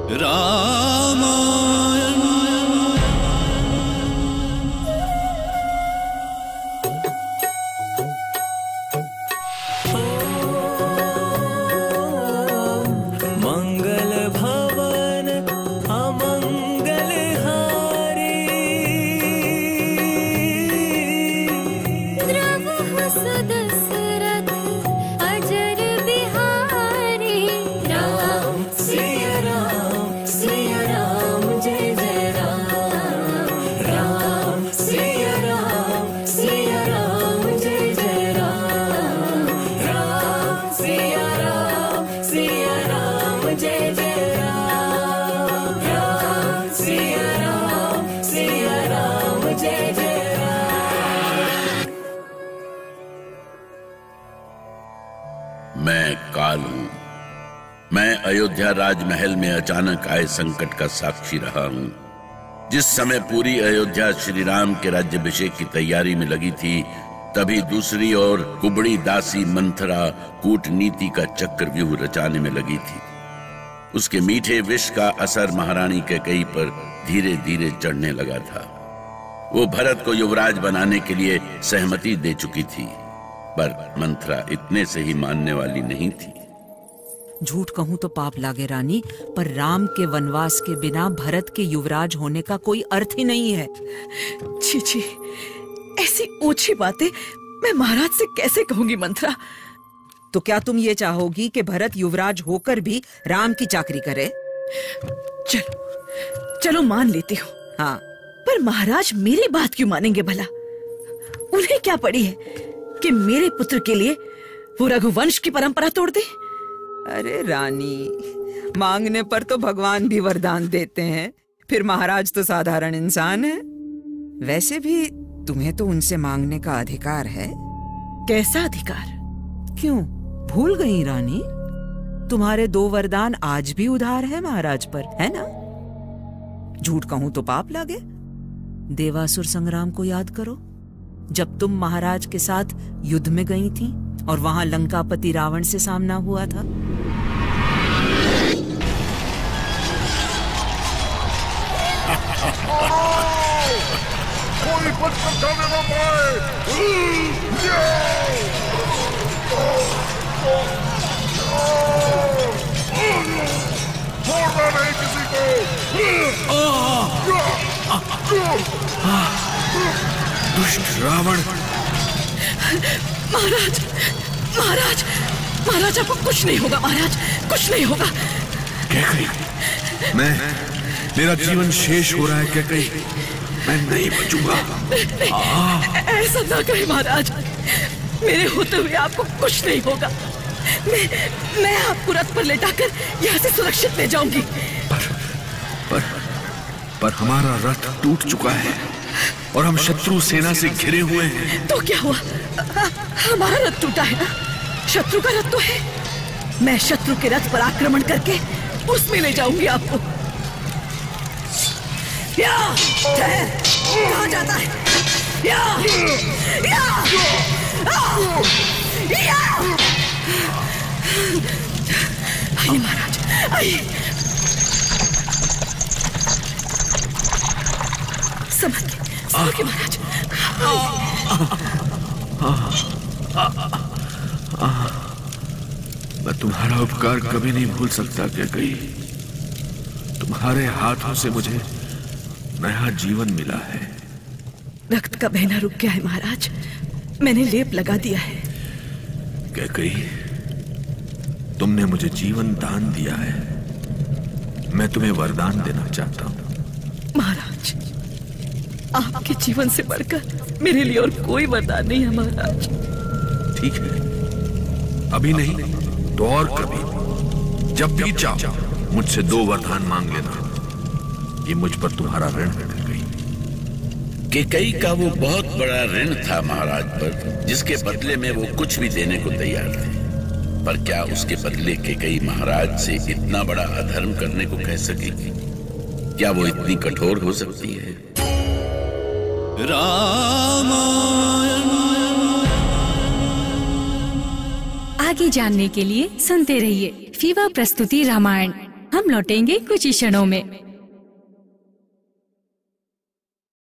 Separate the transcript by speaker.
Speaker 1: रामायण।
Speaker 2: मंगल भवन अमंगल हारी,
Speaker 3: द्रवहु सुदशरथ अजर बिहारी। राम
Speaker 2: सिया राम जय जय राम। राम सिया राम जय जय राम। राम सिया राम जय जय राम। राम सिया राम जय जय राम।
Speaker 4: मैं काल हूं। मैं अयोध्या राजमहल में अचानक आए संकट का साक्षी रहा हूं। जिस समय पूरी अयोध्या श्री राम के राज्याभिषेक की तैयारी में लगी थी, तभी दूसरी ओर कुबड़ी दासी मंथरा कूटनीति का चक्रव्यूह रचाने में लगी थी। उसके मीठे विष का असर महारानी कैकेयी पर धीरे धीरे चढ़ने लगा था। वो भरत को युवराज बनाने के लिए सहमति दे चुकी थी, पर मंथरा इतने से ही मानने वाली नहीं थी।
Speaker 5: झूठ कहूं तो पाप लागे रानी, पर राम के वनवास के बिना भरत के युवराज होने का कोई अर्थ ही नहीं है।
Speaker 6: छी छी, ऐसी ऊंची बातें मैं महाराज से कैसे कहूंगी मंथरा।
Speaker 5: तो क्या तुम ये चाहोगी कि भरत युवराज होकर भी राम की चाकरी करे?
Speaker 6: चलो मान लेती हूँ।
Speaker 5: हाँ,
Speaker 6: पर महाराज मेरी बात क्यों मानेंगे भला? उन्हें क्या पड़ी है कि मेरे पुत्र के लिए वो रघुवंश की परंपरा तोड़ दे?
Speaker 5: अरे रानी, मांगने पर तो भगवान भी वरदान देते हैं, फिर महाराज तो साधारण इंसान है। वैसे भी तुम्हें तो उनसे मांगने का अधिकार है।
Speaker 6: कैसा अधिकार?
Speaker 5: क्यों भूल गई रानी? तुम्हारे 2 वरदान आज भी उधार है महाराज पर, है ना? झूठ कहूं तो पाप लागे। देवासुर संग्राम को याद करो, जब तुम महाराज के साथ युद्ध में गई थी और वहां लंकापति रावण से सामना हुआ था।
Speaker 7: कोई बचकर जाने ना पाए। छोड़ना नहीं किसी को।
Speaker 1: दुष्ट रावण।
Speaker 6: महाराज महाराज महाराज, आपको कुछ नहीं होगा महाराज, कुछ नहीं होगा।
Speaker 1: कैकेयी, मेरा जीवन शेष हो रहा है कैकेयी, मैं नहीं बचूंगा।
Speaker 6: ऐसा ना कहे महाराज, मेरे होते हुए आपको कुछ नहीं होगा। मैं आपको रथ पर लेटाकर यहाँ से सुरक्षित ले जाऊंगी।
Speaker 1: पर हमारा रथ टूट चुका है और हम शत्रु सेना से घिरे हुए हैं।
Speaker 6: तो क्या हुआ? हमारा रथ टूटा है ना, शत्रु का रथ तो है। मैं शत्रु के रथ पर आक्रमण करके उसमें ले जाऊंगी आपको। कहाँ जाता है? आइए महाराज, आइए। समझ के महाराज।
Speaker 1: मैं तुम्हारा उपकार कभी नहीं भूल सकता कैकेयी। तुम्हारे हाथों से मुझे नया जीवन मिला है।
Speaker 6: रक्त का बहना रुक गया है महाराज, मैंने लेप लगा दिया है।
Speaker 1: कैकेयी, तुमने मुझे जीवन दान दिया है, मैं तुम्हें वरदान देना चाहता हूँ।
Speaker 6: महाराज, आपके जीवन से बढ़कर मेरे लिए और कोई वरदान नहीं है महाराज।
Speaker 1: ठीक है, अभी नहीं तो और कभी, जब भी चाहो मुझसे 2 वरदान मांग लेना। ये मुझ पर तुम्हारा ऋण है कैकेयी।
Speaker 4: कैकेयी का वो बहुत बड़ा ऋण था महाराज पर, जिसके बदले में वो कुछ भी देने को तैयार थे। पर क्या उसके बदले कैकेयी महाराज से इतना बड़ा अधर्म करने को कह सकेगी? क्या वो इतनी कठोर हो सकती है?
Speaker 1: रामायण।
Speaker 8: आगे जानने के लिए सुनते रहिए फीवा प्रस्तुति रामायण। हम लौटेंगे कुछ ही क्षणों में।